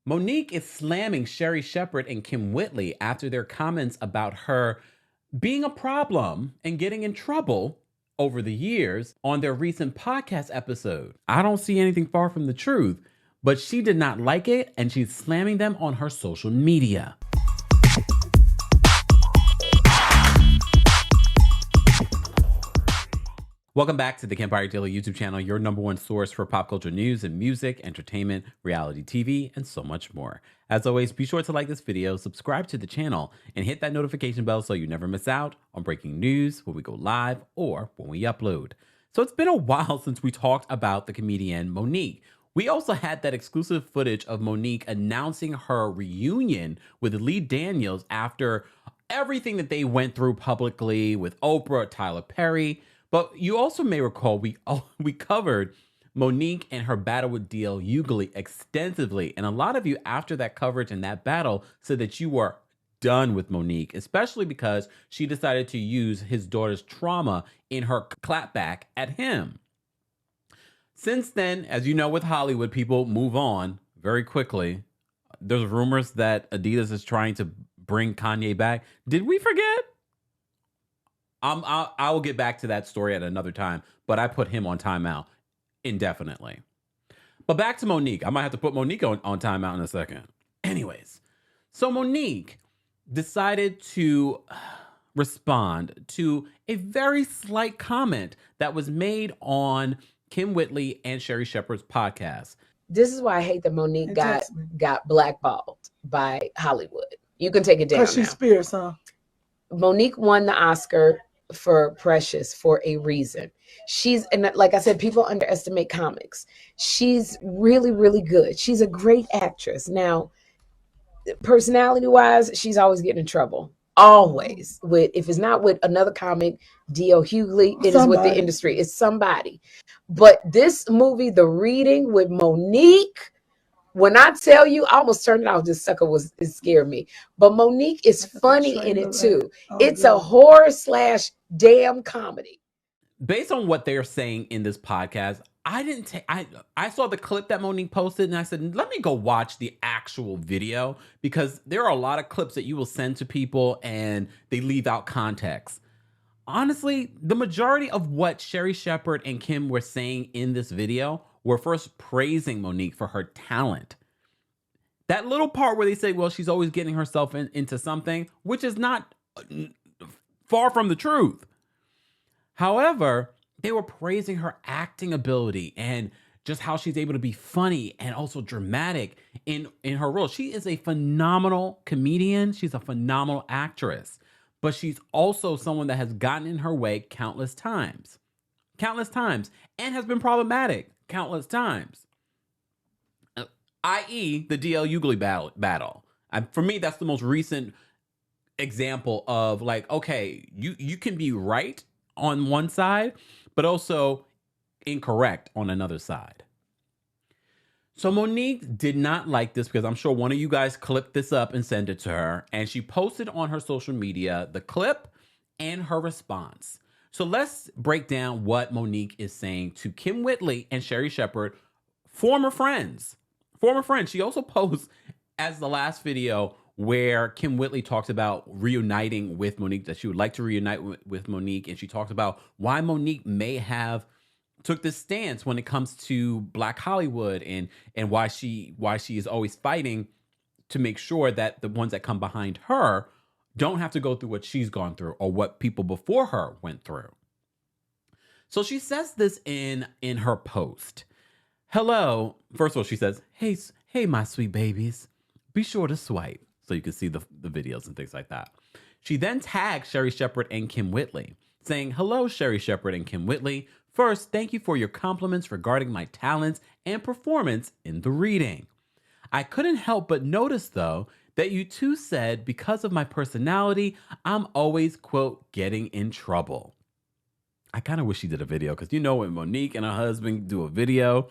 Monique is slamming Sherri Shepherd and Kym Whitley after their comments about her being a problem and getting in trouble over the years on their recent podcast episode. I don't see anything far from the truth, but she did not like it and she's slamming them on her social media. Welcome back to the Kempire Daily YouTube channel, your number one source for pop culture news and music, entertainment, reality TV, and so much more. As always, be sure to like this video, subscribe to the channel, and hit that notification bell so you never miss out on breaking news when we go live or when we upload. So it's been a while since we talked about the comedian Monique. We also had that exclusive footage of Monique announcing her reunion with Lee Daniels after everything that they went through publicly with Oprah, Tyler Perry. But you also may recall we covered Monique and her battle with D.L. Hughley extensively. And a lot of you after that coverage and that battle said that you were done with Monique, especially because she decided to use his daughter's trauma in her clapback at him. Since then, as you know, with Hollywood, people move on very quickly. There's rumors that Adidas is trying to bring Kanye back. Did we forget? I will get back to that story at another time, but I put him on timeout indefinitely. But back to Monique. I might have to put Monique on timeout in a second. Anyways, so Monique decided to respond to a very slight comment that was made on Kym Whitley and Sherri Shepherd's podcast. This is why I hate that Monique got blackballed by Hollywood. You can take it down. Because she's fierce, huh? Monique won the Oscar for Precious for a reason. And like I said, people underestimate comics. She's really, really good. She's a great actress. Now, personality-wise, she's always getting in trouble. Always. If it's not with another comic, D.L. Hughley, it is with the industry. It's somebody. But this movie, The Reading with Monique, when I tell you, I almost turned it off. This sucker it scared me. But Monique is funny in it too. It's a horror / damn comedy. Based on what they're saying in this podcast, I saw the clip that Monique posted and I said, let me go watch the actual video because there are a lot of clips that you will send to people and they leave out context. Honestly, the majority of what Sherri Shepherd and Kym were saying in this video were first praising Monique for her talent. That little part where they say, well, she's always getting herself into something, which is not far from the truth. However, they were praising her acting ability and just how she's able to be funny and also dramatic in her role. She is a phenomenal comedian. She's a phenomenal actress, but she's also someone that has gotten in her way countless times, and has been problematic countless times, i.e. the D.L. Hughley battle. For me, that's the most recent example of like, okay, you can be right on one side, but also incorrect on another side. So Monique did not like this because I'm sure one of you guys clipped this up and sent it to her, and she posted on her social media the clip and her response. So let's break down what Monique is saying to Kym Whitley and Sherri Shepherd, former friends. She also posts as the last video where Kym Whitley talks about reuniting with Monique, that she would like to reunite with Monique. And she talks about why Monique may have took this stance when it comes to Black Hollywood and why she is always fighting to make sure that the ones that come behind her don't have to go through what she's gone through or what people before her went through. So she says this in her post. Hello. First of all, she says, hey, my sweet babies, be sure to swipe so you can see the videos and things like that. She then tags Sherri Shepherd and Kym Whitley, saying, hello, Sherri Shepherd and Kym Whitley. First, thank you for your compliments regarding my talents and performance in The Reading. I couldn't help but notice, though, that you two said because of my personality, I'm always, quote, getting in trouble. I kind of wish she did a video because you know when Monique and her husband do a video,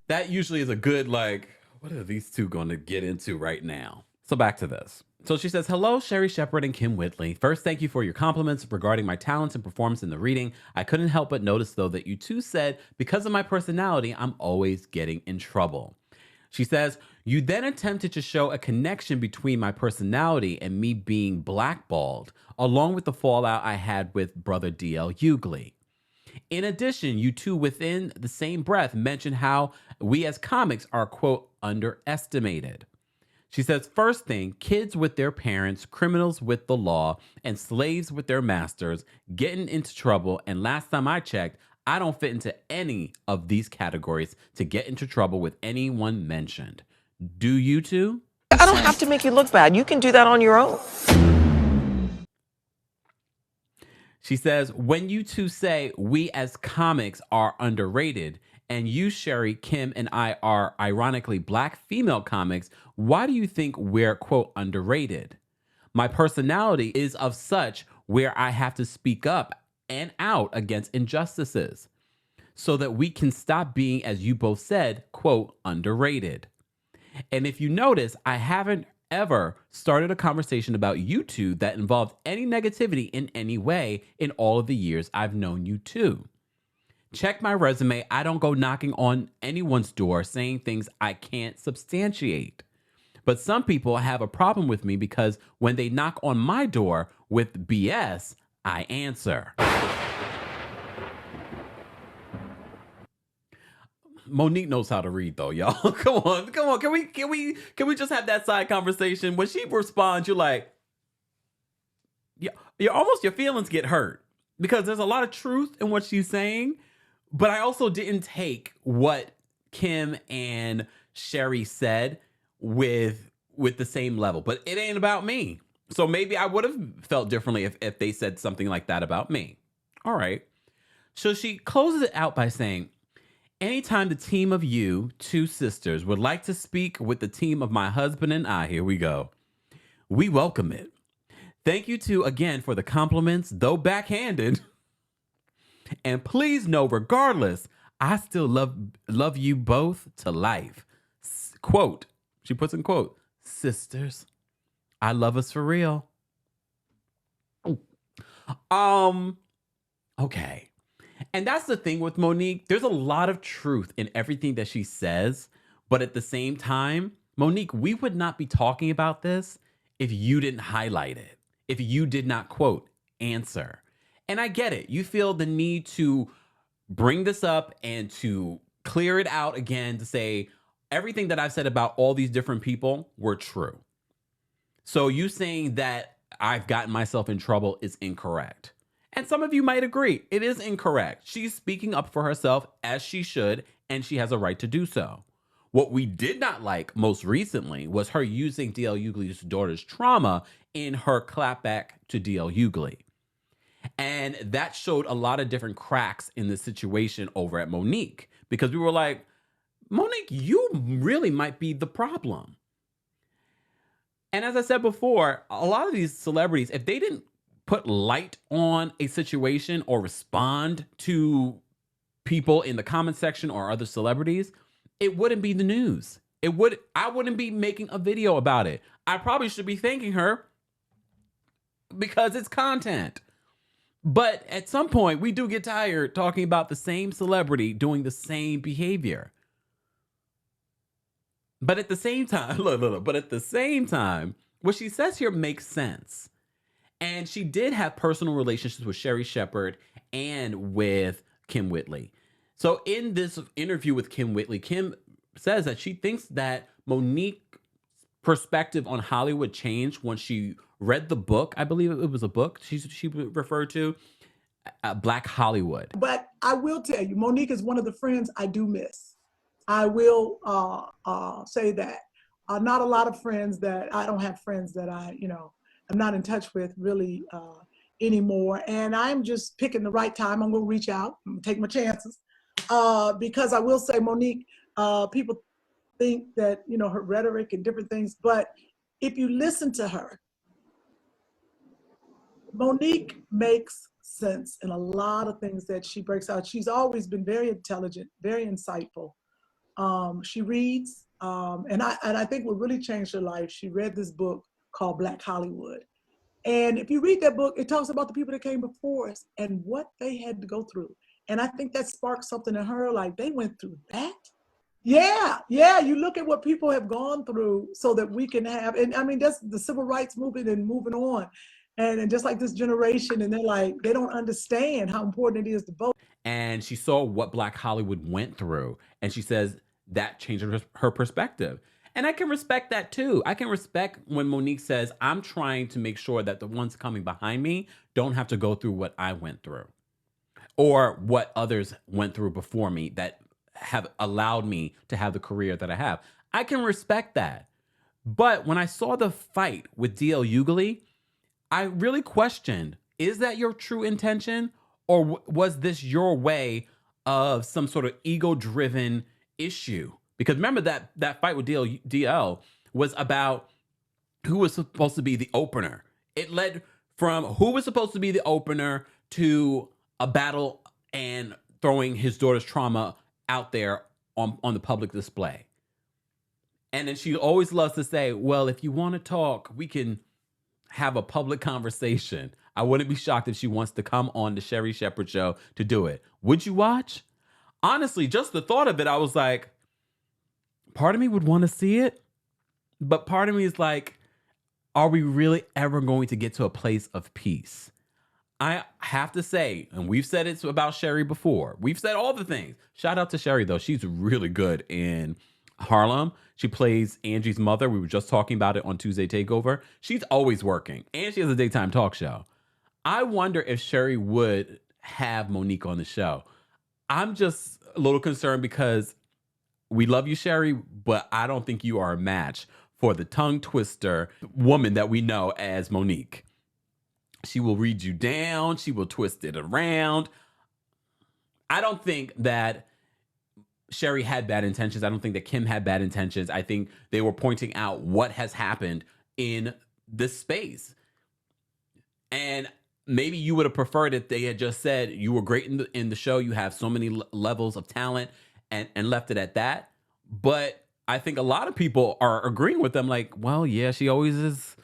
that usually is a good, like, what are these two going to get into right now? So back to this. So she says, hello, Sherri Shepherd and Kym Whitley. First, thank you for your compliments regarding my talents and performance in the reading. I couldn't help but notice, though, that you two said, because of my personality, I'm always getting in trouble. She says, you then attempted to show a connection between my personality and me being blackballed, along with the fallout I had with brother D.L. Hughley. In addition, you two within the same breath mentioned how we as comics are, quote, underestimated. She says, first thing, kids with their parents, criminals with the law, and slaves with their masters getting into trouble. And last time I checked, I don't fit into any of these categories to get into trouble with anyone mentioned. Do you two? I don't have to make you look bad. You can do that on your own. She says, when you two say we as comics are underrated, and you, Sherri, Kym, and I are ironically black female comics, why do you think we're, quote, underrated? My personality is of such where I have to speak up and out against injustices so that we can stop being, as you both said, quote, underrated. And if you notice, I haven't ever started a conversation about you two that involved any negativity in any way in all of the years I've known you two. Check my resume. I don't go knocking on anyone's door saying things I can't substantiate. But some people have a problem with me because when they knock on my door with BS, I answer. Monique knows how to read, though, y'all. Come on. Can we just have that side conversation? When she responds, you're like, you're almost, your feelings get hurt because there's a lot of truth in what she's saying. But I also didn't take what Kym and Sherri said with the same level. But it ain't about me. So maybe I would have felt differently if they said something like that about me. All right. So she closes it out by saying, anytime the team of you, two sisters, would like to speak with the team of my husband and I, here we go. We welcome it. Thank you two again for the compliments, though backhanded. And please know, regardless, I still love you both to life. Quote, she puts in quote, sisters, I love us for real. Okay. And that's the thing with Monique. There's a lot of truth in everything that she says. But at the same time, Monique, we would not be talking about this if you didn't highlight it, if you did not, quote, answer. And I get it. You feel the need to bring this up and to clear it out again to say everything that I've said about all these different people were true. So you saying that I've gotten myself in trouble is incorrect. And some of you might agree. It is incorrect. She's speaking up for herself as she should, and she has a right to do so. What we did not like most recently was her using D.L. Hughley's daughter's trauma in her clapback to D.L. Hughley. And that showed a lot of different cracks in the situation over at Monique, because we were like, Monique, you really might be the problem. And as I said before, a lot of these celebrities, if they didn't put light on a situation or respond to people in the comment section or other celebrities, it wouldn't be the news. I wouldn't be making a video about it. I probably should be thanking her because it's content. But at some point, we do get tired talking about the same celebrity doing the same behavior. But at the same time, but at the same time, what she says here makes sense. And she did have personal relationships with Sherri Shepherd and with Kym Whitley. So in this interview with Kym Whitley, Kym says that she thinks that Monique's perspective on Hollywood changed when she read the book. I believe it was a book she referred to, Black Hollywood. But I will tell you, Monique is one of the friends I do miss. I will say that. Not a lot of friends I don't have friends that I'm not in touch with really anymore. And I'm just picking the right time. I'm gonna reach out and take my chances. Because I will say, Monique, people think that, her rhetoric and different things, but if you listen to her, Monique makes sense in a lot of things that she breaks out. She's always been very intelligent, very insightful. She reads, and I think what really changed her life, she read this book called Black Hollywood. And if you read that book, it talks about the people that came before us and what they had to go through. And I think that sparked something in her, like they went through that. Yeah. You look at what people have gone through so that we can have, and I mean, that's the civil rights movement and moving on. And just like this generation, and they're like, they don't understand how important it is to vote. And she saw what Black Hollywood went through. And she says that changed her perspective. And I can respect that too. I can respect when Monique says, I'm trying to make sure that the ones coming behind me don't have to go through what I went through or what others went through before me that have allowed me to have the career that I have. I can respect that. But when I saw the fight with D.L. Hughley, I really questioned, is that your true intention? Or was this your way of some sort of ego-driven issue? Because remember that fight with DL was about who was supposed to be the opener. It led from who was supposed to be the opener to a battle and throwing his daughter's trauma out there on the public display. And then she always loves to say, well, if you want to talk, we can have a public conversation. I wouldn't be shocked if she wants to come on the Sherri Shepherd show to do it. Would you watch? Honestly, just the thought of it, I was like, part of me would want to see it, but part of me is like, are we really ever going to get to a place of peace? I have to say, and we've said it about Sherri before. We've said all the things. Shout out to Sherri, though. She's really good in Harlem. She plays Angie's mother. We were just talking about it on Tuesday Takeover. She's always working, and she has a daytime talk show. I wonder if Sherri would have Monique on the show. I'm just a little concerned because we love you, Sherri, but I don't think you are a match for the tongue twister woman that we know as Monique. She will read you down. She will twist it around. I don't think that Sherri had bad intentions. I don't think that Kym had bad intentions. I think they were pointing out what has happened in this space. And maybe you would have preferred if they had just said, you were great in the show. You have so many levels of talent and left it at that. But I think a lot of people are agreeing with them like, well, yeah, she always is.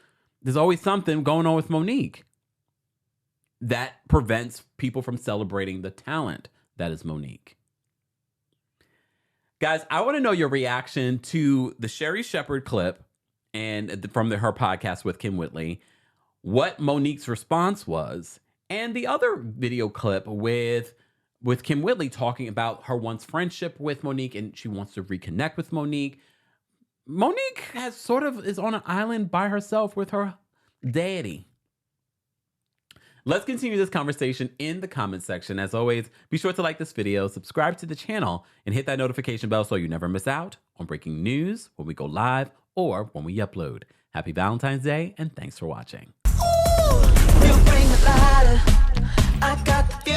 There's always something going on with Monique that prevents people from celebrating the talent that is Monique. Guys, I want to know your reaction to the Sherri Shepherd clip and from her podcast with Kym Whitley, what Monique's response was, and the other video clip with Kym Whitley talking about her once friendship with Monique and she wants to reconnect with Monique. Monique is on an island by herself with her daddy. Let's continue this conversation in the comment section. As always, be sure to like this video, subscribe to the channel, and hit that notification bell so you never miss out on breaking news when we go live or when we upload. Happy Valentine's Day, and thanks for watching. You bring the lighter. I got the